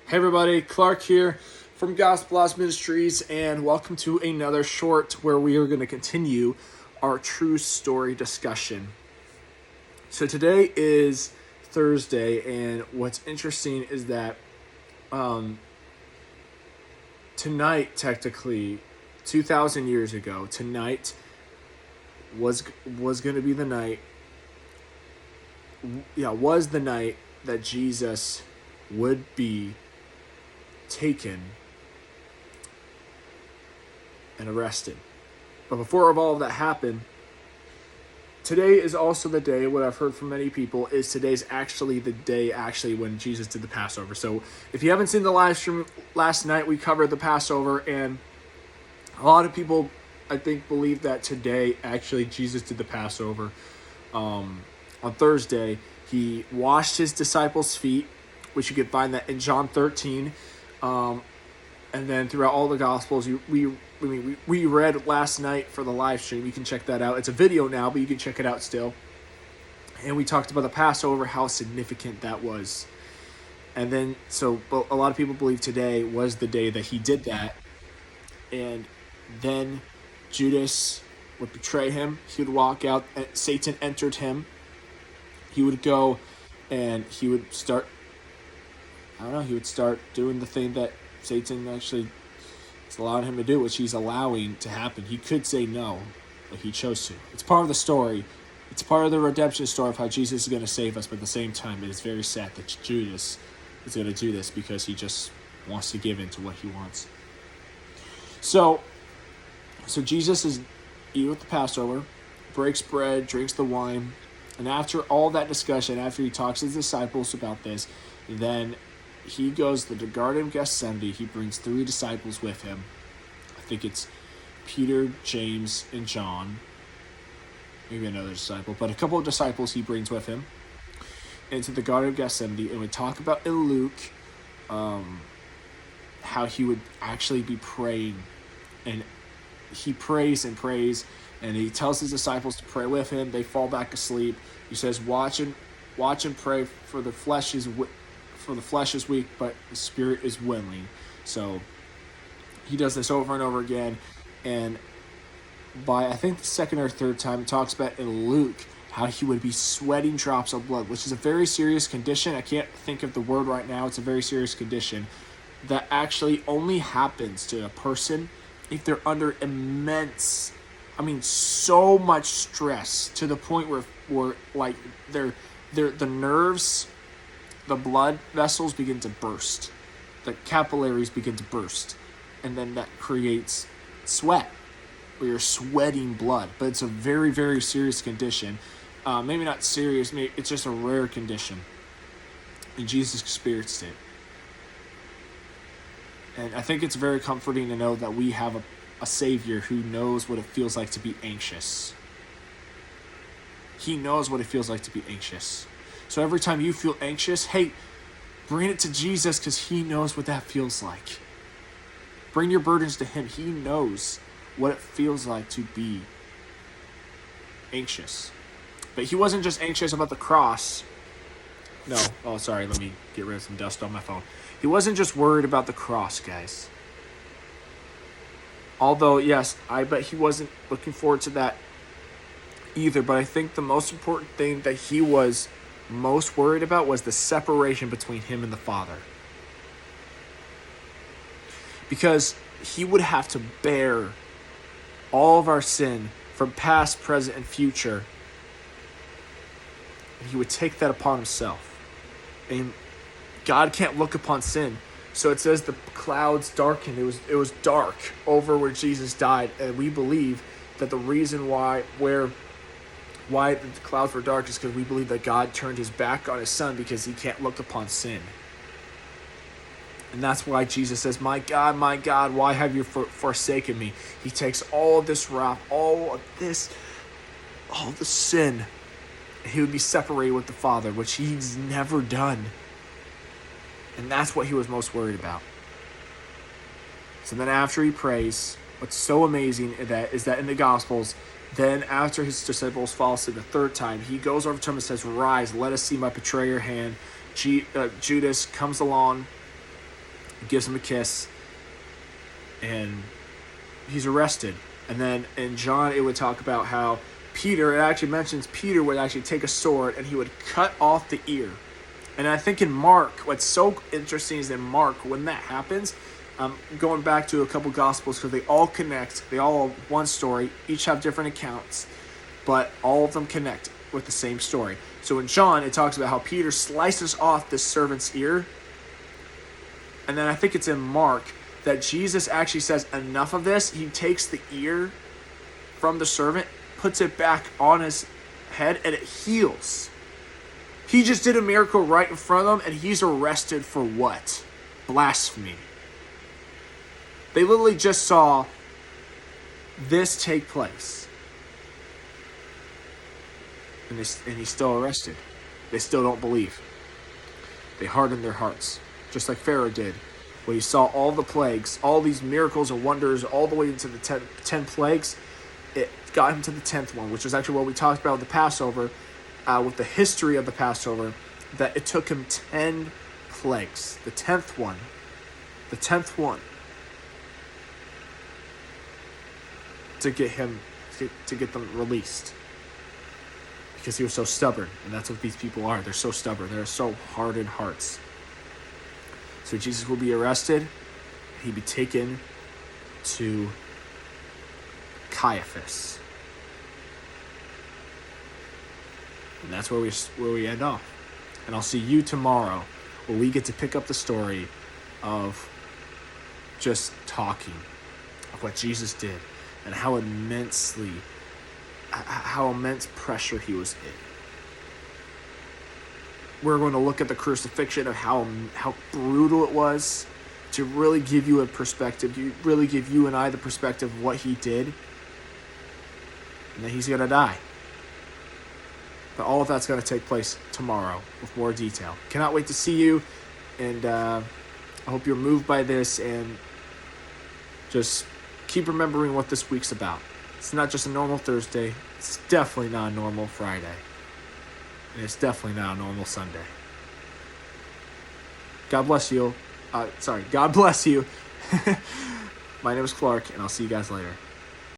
Hey everybody, Clark here from Gospel Lost Ministries, and welcome to another short where we are going to continue our true story discussion. So today is Thursday, and what's interesting is that tonight, technically, 2,000 years ago, tonight was going to be the night. Was the night that Jesus would be taken and arrested. But before all of that happened, today is also the day, what I've heard from many people, is today's actually the day when Jesus did the Passover. So if you haven't seen the live stream last night, we covered the Passover, and a lot of people, I think, believe that today actually Jesus did the Passover. On Thursday, he washed his disciples' feet, which you can find that in John 13. And then throughout all the Gospels, we read last night for the live stream. You can check that out. It's a video now, but you can check it out still. And we talked about the Passover, how significant that was. And then, so a lot of people believe today was the day that he did that. And then Judas would betray him. He would walk out. Satan entered him. He would go and he would start doing the thing that Satan actually is allowing him to do, which he's allowing to happen. He could say no, but he chose to. It's part of the story. It's part of the redemption story of how Jesus is going to save us, but at the same time, it is very sad that Judas is going to do this because he just wants to give in to what he wants. So Jesus is eating with the Passover, breaks bread, drinks the wine, and after all that discussion, after he talks to his disciples about this, then he goes to the Garden of Gethsemane. He brings 3 disciples with him. I think it's Peter, James, and John. Maybe another disciple, but a couple of disciples he brings with him into the Garden of Gethsemane. And we talk about in Luke how he would actually be praying. And he prays, and he tells his disciples to pray with him. They fall back asleep. He says, watch and pray, for the flesh is weak, but the spirit is willing. So he does this over and over again. And by, I think, the second or third time, it talks about in Luke how he would be sweating drops of blood, which is a very serious condition. I can't think of the word right now. It's a very serious condition that actually only happens to a person if they're under so much stress, to the point where like the nerves, the blood vessels begin to burst, the capillaries begin to burst, and then that creates sweat, where you're sweating blood. But it's a very, very serious condition. Maybe not serious, maybe it's just a rare condition. And Jesus experienced it. And I think it's very comforting to know that we have a Savior who knows what it feels like to be anxious. He knows what it feels like to be anxious. So every time you feel anxious, hey, bring it to Jesus, because he knows what that feels like. Bring your burdens to him. He knows what it feels like to be anxious. But he wasn't just anxious about the cross. No. Oh, sorry. Let me get rid of some dust on my phone. He wasn't just worried about the cross, guys. Although, yes, I bet he wasn't looking forward to that either. But I think the most important thing that he was most worried about was the separation between him and the Father. Because he would have to bear all of our sin from past, present, and future. And he would take that upon himself. And God can't look upon sin. So it says the clouds darkened. It was dark over where Jesus died. And we believe that the reason why the clouds were dark is because we believe that God turned his back on his son because he can't look upon sin. And that's why Jesus says, my God, why have you forsaken me? He takes all of this wrath, all the sin, and he would be separated with the Father, which he's never done. And that's what he was most worried about. So then after he prays, what's so amazing is that in the Gospels, then after his disciples fall asleep the third time, he goes over to him and says, rise, let us see my betrayer hand. Judas comes along gives him a kiss, and he's arrested. And then in John, it would talk about how Peter, it actually mentions Peter would actually take a sword and he would cut off the ear. And I think in Mark, what's so interesting is in Mark, when that happens, going back to a couple Gospels, because they all connect, they all have one story, each have different accounts, but all of them connect with the same story. So in John, it talks about how Peter slices off this servant's ear. And then I think it's in Mark that Jesus actually says, enough of this. He takes the ear from the servant, puts it back on his head, and it heals. He just did a miracle right in front of them, and he's arrested for what? Blasphemy. They literally just saw this take place. And he's still arrested. They still don't believe. They hardened their hearts, just like Pharaoh did. When he saw all the plagues, all these miracles and wonders, all the way into the 10 plagues, it got him to the 10th one, which is actually what we talked about with the Passover, with the history of the Passover, that it took him 10 plagues. The 10th one, to get him, to get them released. Because he was so stubborn, and that's what these people are. They're so stubborn. They're so hardened hearts. So Jesus will be arrested. He'd be taken to Caiaphas. And that's where we end off. And I'll see you tomorrow, where we get to pick up the story of just talking, of what Jesus did, and how immense pressure he was in. We're going to look at the crucifixion, of how brutal it was, to really give you a perspective, to really give you and I the perspective of what he did, and then he's going to die. But all of that's going to take place tomorrow with more detail. Cannot wait to see you, and I hope you're moved by this, and just keep remembering what this week's about. It's not just a normal Thursday. It's definitely not a normal Friday. And it's definitely not a normal Sunday. God bless you. God bless you. My name is Clark, and I'll see you guys later.